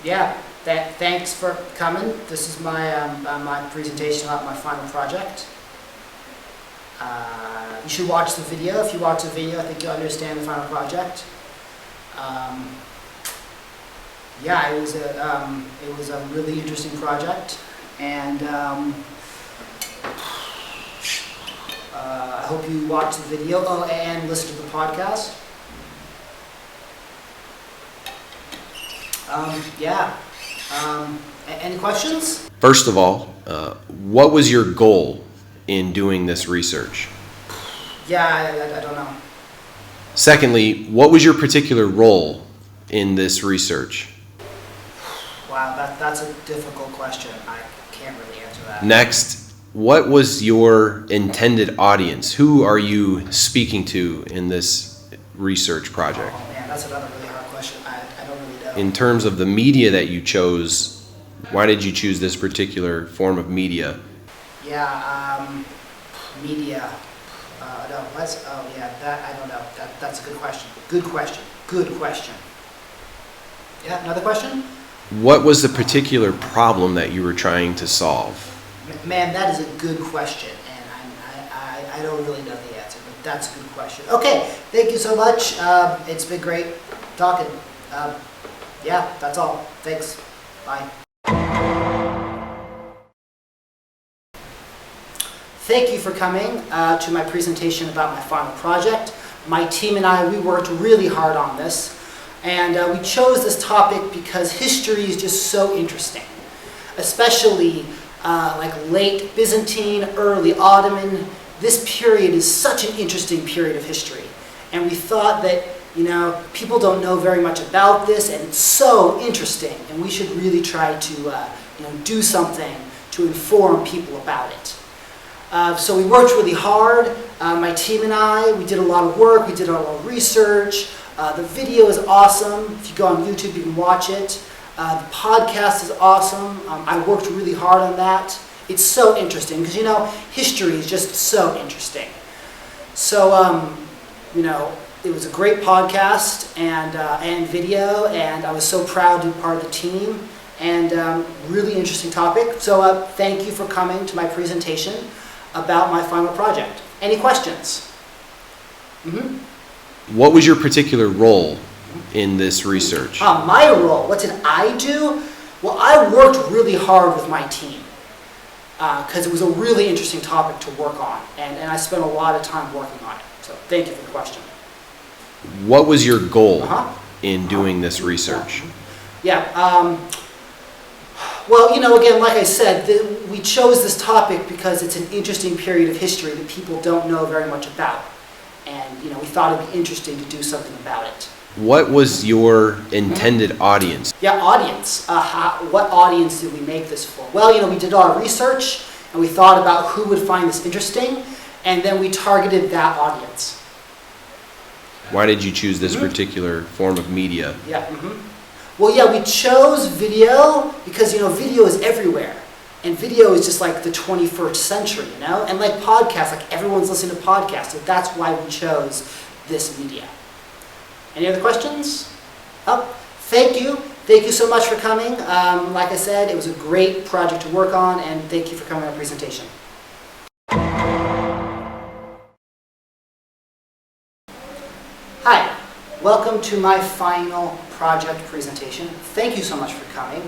Yeah, thanks for coming. This is my my presentation about my final project. You should watch the video. If you watch the video, I think you'll understand the final project. Yeah, it was a really interesting project, and I hope you watch the video. Oh, and listen to the podcast. Yeah. Any questions? First of all, what was your goal in doing this research? Yeah, I don't know. Secondly, what was your particular role in this research? Wow, that's a difficult question. I can't really answer that. Next, what was your intended audience? Who are you speaking to in this research project? Oh man, that's another really hard question. I don't really know. In terms of the media that you chose, why did you choose this particular form of media? Yeah, media. No, that I don't know. That's a good question. Good question. Yeah, another question? What was the particular problem that you were trying to solve? Man, that is a good question, and I don't really know the answer, but that's a good question. Okay, thank you so much. It's been great talking. Yeah, that's all. Thanks. Bye. Thank you for coming to my presentation about my final project. My team and I, we worked really hard on this, and we chose this topic because history is just so interesting, especially like late Byzantine, early Ottoman. This period is such an interesting period of history, and we thought that people don't know very much about this, and it's so interesting, and we should really try to do something to inform people about it. So we worked really hard. My team and I, we did a lot of work. We did a lot of research. The video is awesome. If you go on YouTube, you can watch it. The podcast is awesome. I worked really hard on that. It's so interesting because, history is just so interesting. So, it was a great podcast and video, and I was so proud to be part of the team, and really interesting topic. So thank you for coming to my presentation about my final project. Any questions? What was your particular role in this research? My role, what did I do? Well, I worked really hard with my team because it was a really interesting topic to work on, and I spent a lot of time working on it. So thank you for the question. What was your goal in doing this research? Yeah, well, again, like I said, we chose this topic because it's an interesting period of history that people don't know very much about. And, we thought it'd be interesting to do something about it. What was your intended audience? Yeah, audience. What audience did we make this for? Well, we did our research, and we thought about who would find this interesting, and then we targeted that audience. Why did you choose this particular form of media? Yeah. Well, yeah, we chose video because, video is everywhere. And video is just like the 21st century, And like podcasts, like everyone's listening to podcasts. So that's why we chose this media. Any other questions? Oh, thank you. Thank you so much for coming. Like I said, it was a great project to work on, and thank you for coming to my presentation. Hi. Welcome to my final project presentation. Thank you so much for coming.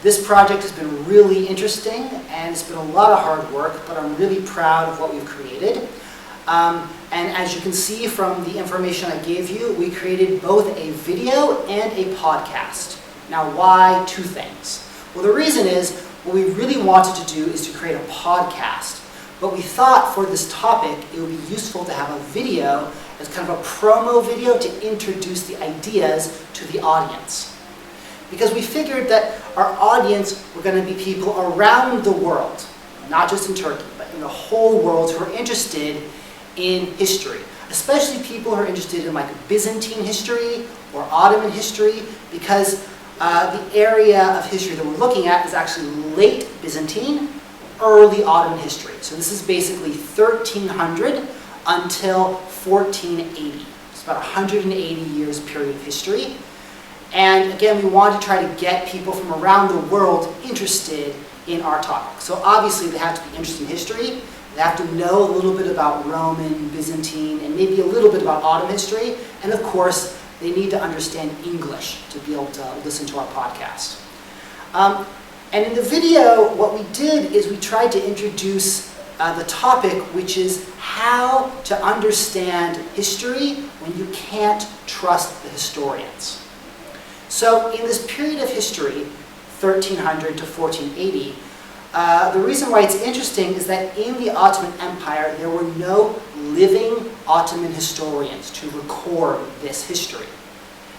This project has been really interesting, and it's been a lot of hard work, but I'm really proud of what we've created. And as you can see from the information I gave you, we created both a video and a podcast. Now, why two things? Well, the reason is what we really wanted to do is to create a podcast, but we thought for this topic it would be useful to have a video as kind of a promo video to introduce the ideas to the audience. Because we figured that our audience were going to be people around the world, not just in Turkey, but in the whole world who are interested in history, especially people who are interested in like Byzantine history or Ottoman history, because the area of history that we're looking at is actually late Byzantine, early Ottoman history. So this is basically 1300 until 1480. It's about 180 years period of history. And again, we wanted to try to get people from around the world interested in our topic. So obviously they have to be interested in history, they have to know a little bit about Roman, Byzantine, and maybe a little bit about Ottoman history, and of course, they need to understand English to be able to listen to our podcast. And in the video, what we did is we tried to introduce the topic, which is how to understand history when you can't trust the historians. So in this period of history, 1300 to 1480, the reason why it's interesting is that in the Ottoman Empire, there were no living Ottoman historians to record this history.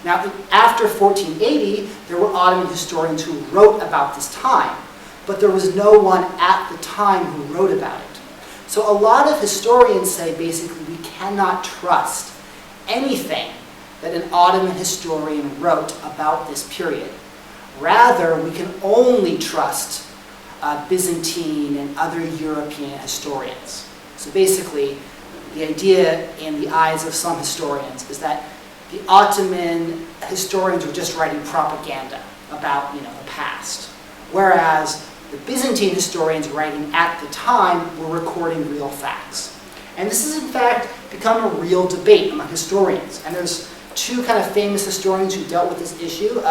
Now, after 1480, there were Ottoman historians who wrote about this time, but there was no one at the time who wrote about it. So a lot of historians say basically we cannot trust anything that an Ottoman historian wrote about this period. Rather, we can only trust Byzantine and other European historians. So basically, the idea in the eyes of some historians is that the Ottoman historians were just writing propaganda about, the past, whereas the Byzantine historians writing at the time were recording real facts. And this has in fact become a real debate among historians. And there's two kind of famous historians who dealt with this issue.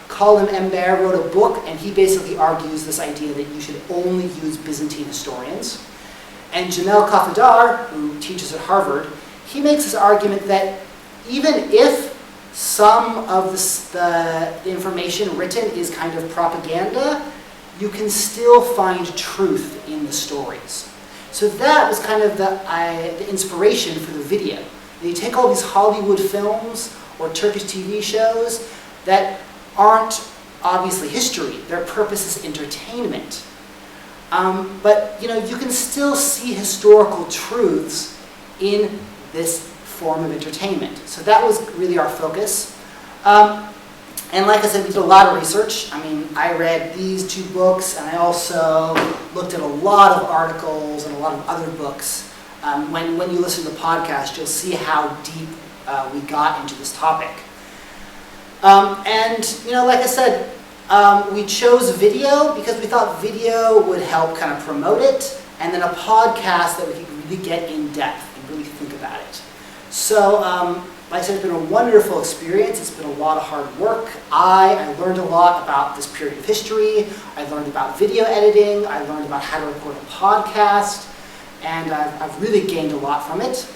Colin Embert wrote a book, and he basically argues this idea that you should only use Byzantine historians. And Jamel Kafadar, who teaches at Harvard, he makes this argument that even if some of the information written is kind of propaganda, you can still find truth in the stories. So that was kind of the inspiration for the video. You take all these Hollywood films or Turkish TV shows that aren't obviously history. Their purpose is entertainment. But you can still see historical truths in this form of entertainment. So that was really our focus. And like I said, we did a lot of research. I read these two books, and I also looked at a lot of articles and a lot of other books. When you listen to the podcast, you'll see how deep we got into this topic. Like I said, we chose video because we thought video would help kind of promote it, and then a podcast that we could really get in depth and really think about it. So, like I said, it's been a wonderful experience. It's been a lot of hard work. I learned a lot about this period of history. I learned about video editing. I learned about how to record a podcast. And I've really gained a lot from it.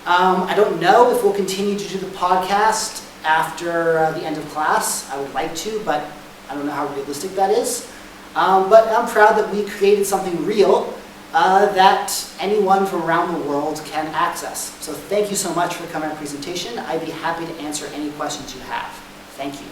I don't know if we'll continue to do the podcast after the end of class. I would like to, but I don't know how realistic that is. But I'm proud that we created something real that anyone from around the world can access. So thank you so much for coming to our presentation. I'd be happy to answer any questions you have. Thank you.